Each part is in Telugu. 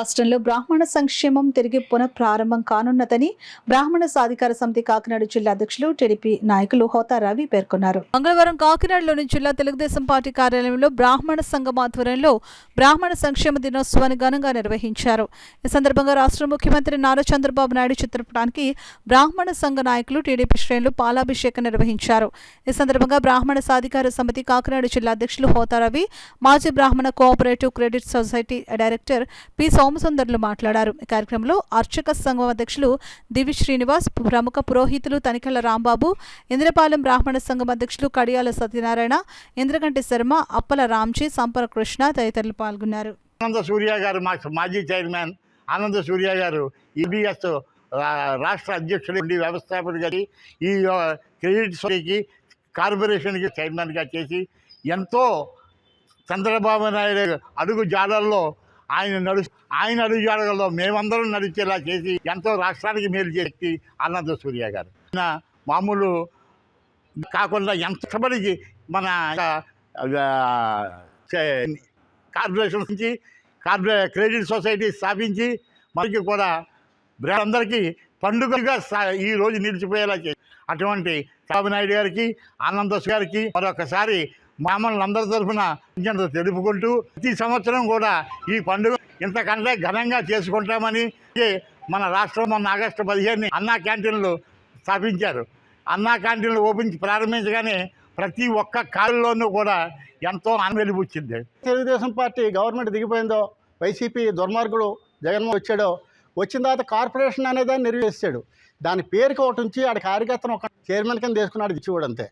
రాష్ట్రంలో బ్రాహ్మణ సంక్షేమం తిరిగి పునఃప్రారంభం కానున్నదని బ్రాహ్మణ సాధికార సమితి కాకినాడ జిల్లా అధ్యక్షులు టీడీపీ నాయకులు హోతా రవి పేర్కొన్నారు. మంగళవారం కాకినాడలోని జిల్లా తెలుగుదేశం పార్టీ కార్యాలయంలో బ్రాహ్మణ సంఘం ఆధ్వర్యంలో బ్రాహ్మణ సంక్షేమ దినోత్సవాన్ని ఘనంగా నిర్వహించారు. ఈ సందర్భంగా రాష్ట్ర ముఖ్యమంత్రి నారా చంద్రబాబు నాయుడు చిత్రపటానికి బ్రాహ్మణ సంఘ నాయకులు టీడీపీ శ్రేణులు పాలాభిషేకం నిర్వహించారు. ఈ సందర్భంగా బ్రాహ్మణ సాధికార సమితి కాకినాడ జిల్లా అధ్యక్షులు హోతా రవి, మాజీ బ్రాహ్మణ cooperative credit society director P సోమసుందర్లు మాట్లాడారు. ఈ కార్యక్రమంలో అర్చక సంఘం అధ్యక్షులు దివి శ్రీనివాస్, ప్రముఖ పురోహితులు తనికెళ్ల రాంబాబు, ఇంద్రపాలెం బ్రాహ్మణ సంఘం అధ్యక్షులు కడియాల సత్యనారాయణ, ఇంద్రగంటి శర్మ, అప్పల రామ్జీ, సంపర కృష్ణ తదితరులు పాల్గొన్నారు. ఆనంద సూర్య గారు మాజీ చైర్మన్ ఆనంద సూర్య గారు ఈబీఎస్ రాష్ట్ర అధ్యక్షుడు వ్యవస్థాపకుడిగా ఈ క్రెడిట్ సొసైటీకి కార్పొరేషన్కి చైర్మన్గా చేసి ఎంతో చంద్రబాబు నాయుడు అడుగు జాడల్లో ఆయన అడుగు జాడల్లో మేమందరం నడిచేలా చేసి ఎంతో రాష్ట్రానికి మేలు చేసి ఆనంద సూర్య గారు మామూలు కాకుండా ఎంత కష్టపడి మన కార్పొరేషన్ నుంచి క్రెడిట్ సొసైటీ స్థాపించి మనకి కూడా అందరికీ పండుగగా ఈరోజు నిలిచిపోయేలా చేసి అటువంటి చంద్రబాబు నాయుడు గారికి ఆనంద గారికి మరొకసారి మామూలందరి తరఫున తెలుపుకుంటూ ప్రతి సంవత్సరం కూడా ఈ పండుగ ఇంతకంటే ఘనంగా చేసుకుంటామని మన రాష్ట్రం మొన్న ఆగస్టు 15 అన్నా క్యాంటీన్లు స్థాపించారు. అన్నా క్యాంటీన్లు ప్రారంభించగానే ప్రతి ఒక్క కాళ్ళలోనూ కూడా ఎంతో వెలిబుచ్చింది. తెలుగుదేశం పార్టీ గవర్నమెంట్ దిగిపోయిందో, వైసీపీ దుర్మార్గుడు జగన్మోహన్ వచ్చాడో, వచ్చిన తర్వాత కార్పొరేషన్ అనేదాన్ని నిర్వహిస్తాడు. దాని పేరుకి ఒకటి ఉంచి ఆడ కార్యకర్తను ఒక చైర్మన్ కింద తీసుకున్నాడు, ఇచ్చివాడు అంతే.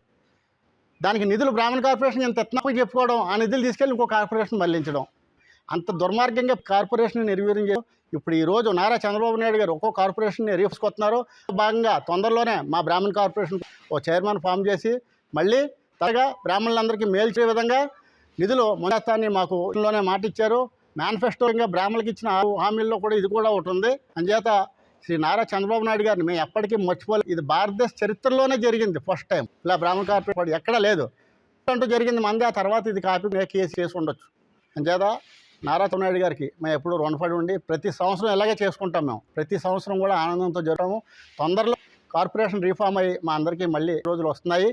దానికి నిధులు బ్రాహ్మణ కార్పొరేషన్ ఎంత ఎత్తునప్పుడు చెప్పుకోవడం, ఆ నిధులు తీసుకెళ్ళి ఇంకో కార్పొరేషన్ మళ్లించడం, అంత దుర్మార్గంగా కార్పొరేషన్ నిర్వీర్యం చేయడం. ఇప్పుడు ఈరోజు నారా చంద్రబాబు నాయుడు గారు ఒక్కో కార్పొరేషన్ని రీసుకొస్తున్నారు. భాగంగా తొందరలోనే మా బ్రాహ్మణ కార్పొరేషన్ ఓ చైర్మన్ ఫామ్ చేసి మళ్ళీ త్వరగా బ్రాహ్మణులందరికీ మేలు చేసే విధంగా నిధులు మొదస్తాన్ని మాకు లోనే మాట ఇచ్చారు. మేనిఫెస్టోగా బ్రాహ్మణులకు ఇచ్చిన హామీల్లో కూడా ఇది కూడా ఒకటి ఉంది. అంచేత శ్రీ నారా చంద్రబాబు నాయుడు గారిని మేము ఎప్పటికీ మర్చిపోలేదు. ఇది భారతదేశ చరిత్రలోనే జరిగింది ఫస్ట్ టైం. ఇలా బ్రాహ్మణ కార్పొరేషన్ ఎక్కడా లేదు అంటూ జరిగింది మంది. ఆ తర్వాత ఇది కాపీ కేసు చేసి ఉండొచ్చు. అంచేత నారా చంద్రబాబు నాయుడు గారికి మేము ఎప్పుడు రుణపడి ఉండి ప్రతి సంవత్సరం ఇలాగే చేసుకుంటాం. మేము ప్రతి సంవత్సరం కూడా ఆనందంతో జరుగుతాము. తొందరలో కార్పొరేషన్ రీఫామ్ అయ్యి మా అందరికీ మళ్ళీ రోజులు వస్తున్నాయి.